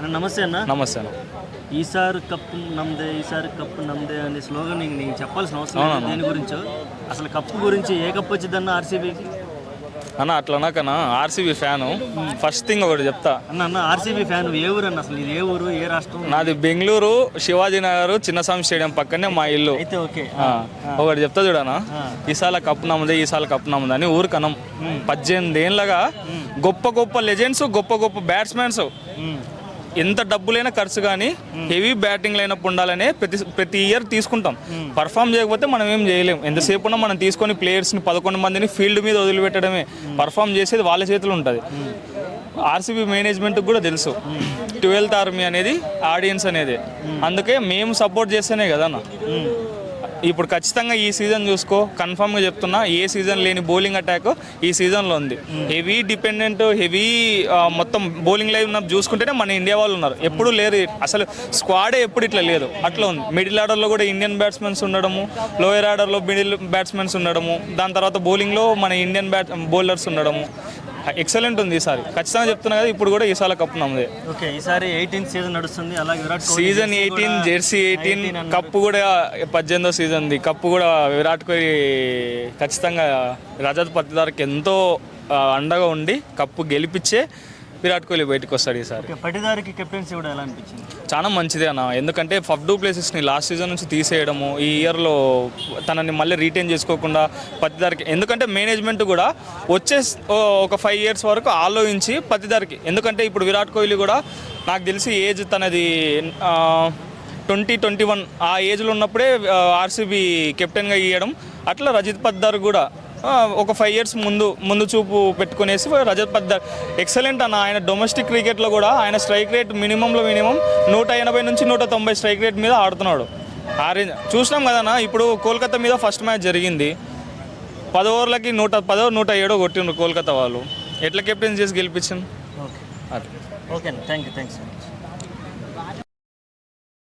అన్న నమస్తే అన్న. నమస్తే అన్న. ఈసారి కప్పు నమ్దే, ఈసారి కప్పు నమ్దే అనే స్లోగన్ నీకు చెప్పాల్సిన అవసరం లేదు. దేని గురించో అసలు కప్పు గురించి ఏ కప్పు వచ్చిందన్న ఆర్సీబీకి అన్న? అట్లా నాకన్నా ఆర్సీబీ ఫ్యాను. ఫస్ట్ థింగ్ ఒకటి చెప్తా అన్న ఆర్సీబీ ఫ్యాన్ ఏ ఊరు అన్న? అసలు ఇది ఏ ఊరు, ఏ రాష్ట్రం? నాది బెంగళూరు, శివాజీనగర్, చిన్నస్వామి స్టేడియం పక్కనే మా ఇల్లు. అయితే ఓకే. ఒకటి చెప్తా చూడనా, ఈసాల కప్పు నమ్మదే, ఈసాల కప్పు నమ్మదే అని ఊరికనం. 18 ఏళ్ళగా గొప్ప గొప్ప లెజెండ్స్, గొప్ప గొప్ప బ్యాట్స్మెన్స్ ఎంత డబ్బులైనా ఖర్చు కానీ హెవీ బ్యాటింగ్ లైనప్ ఉండాలనే ప్రతి ఇయర్ తీసుకుంటాం. పర్ఫామ్ చేయకపోతే మనం ఏం చేయలేం. ఎంతసేపు ఉన్నా మనం తీసుకొని ప్లేయర్స్ని 11 మందిని ఫీల్డ్ మీద వదిలిపెట్టడమే. పర్ఫామ్ చేసేది వాళ్ళ చేతిలో ఉంటుంది. ఆర్సీబీ మేనేజ్మెంట్కి కూడా తెలుసు 12th ఆర్మీ అనేది ఆడియన్స్ అనేది. అందుకే మేము సపోర్ట్ చేస్తేనే కదా అన్న. ఇప్పుడు ఖచ్చితంగా ఈ సీజన్ చూసుకో, కన్ఫామ్గా చెప్తున్నా, ఏ సీజన్ లేని బౌలింగ్ అటాక్ ఈ సీజన్లో ఉంది. హెవీ డిపెండెంట్, హెవీ మొత్తం బౌలింగ్ లైన్ చూసుకుంటేనే మన ఇండియా వాళ్ళు ఉన్నారు. ఎప్పుడు లేరు అసలు, స్క్వాడే ఎప్పుడు ఇట్లా లేదు. అట్లా ఉంది. మిడిల్ ఆర్డర్లో కూడా ఇండియన్ బ్యాట్స్మెన్స్ ఉండడము, లోయర్ ఆర్డర్లో మిడిల్ బ్యాట్స్మెన్స్ ఉండడము, దాని తర్వాత బౌలింగ్లో మన ఇండియన్ బౌలర్స్ ఉండడము ఎక్సలెంట్ ఉంది. ఈసారి ఖచ్చితంగా చెప్తున్నా కదా, ఇప్పుడు కూడా ఈసారి కప్పు నమ్మదే. ఓకే, ఈసారి 18th సీజన్ నడుస్తుంది. అలాగే Virat Kohli season 18, Jersey 18, cup కూడా 18వ సీజన్ది. కప్పు కూడా విరాట్ కోహ్లీ ఖచ్చితంగా రజత్ పట్టిదార్కి ఎంతో అండగా ఉండి కప్పు గెలిపించే విరాట్ కోహ్లీ బయటకు వస్తాడు ఈసారి. పట్టిదారికి కెప్టెన్సీ కూడా ఎలా అనిపించింది? చాలా మంచిదే అన్న. ఎందుకంటే ఫఫ్ డూ ప్లేసెస్ని లాస్ట్ సీజన్ నుంచి తీసేయడము, ఈ ఇయర్లో తనని మళ్ళీ రీటైన్ చేసుకోకుండా పత్తిదారికి, ఎందుకంటే మేనేజ్మెంట్ కూడా వచ్చే ఒక 5 years వరకు ఆలోచించి పత్తిదారికి, ఎందుకంటే ఇప్పుడు విరాట్ కోహ్లీ కూడా నాకు తెలిసి ఏజ్ తనది 20-21 ఆ ఏజ్లో ఉన్నప్పుడే ఆర్సీబీ కెప్టెన్గా ఇవ్వడం. అట్లా రజత్ పత్తిదార్ కూడా ఒక 5 years ముందు చూపు పెట్టుకునేసి రజత్ పత్తిదార్ ఎక్సలెంట్ అన్న. ఆయన డొమెస్టిక్ క్రికెట్లో కూడా ఆయన స్ట్రైక్ రేట్ మినిమం 180 నుంచి 190 స్ట్రైక్ రేట్ మీద ఆడుతున్నాడు. ఆ రేంజ్ చూసినాం కదన్నా. ఇప్పుడు కోల్కతా మీద ఫస్ట్ మ్యాచ్ జరిగింది, 10 ఓవర్లకి 110, 107 కొట్టిండ్రు కోల్కతా వాళ్ళు. ఎట్లా కెప్టెన్ చేసి గెలిపించాను. Okay, thank you so much.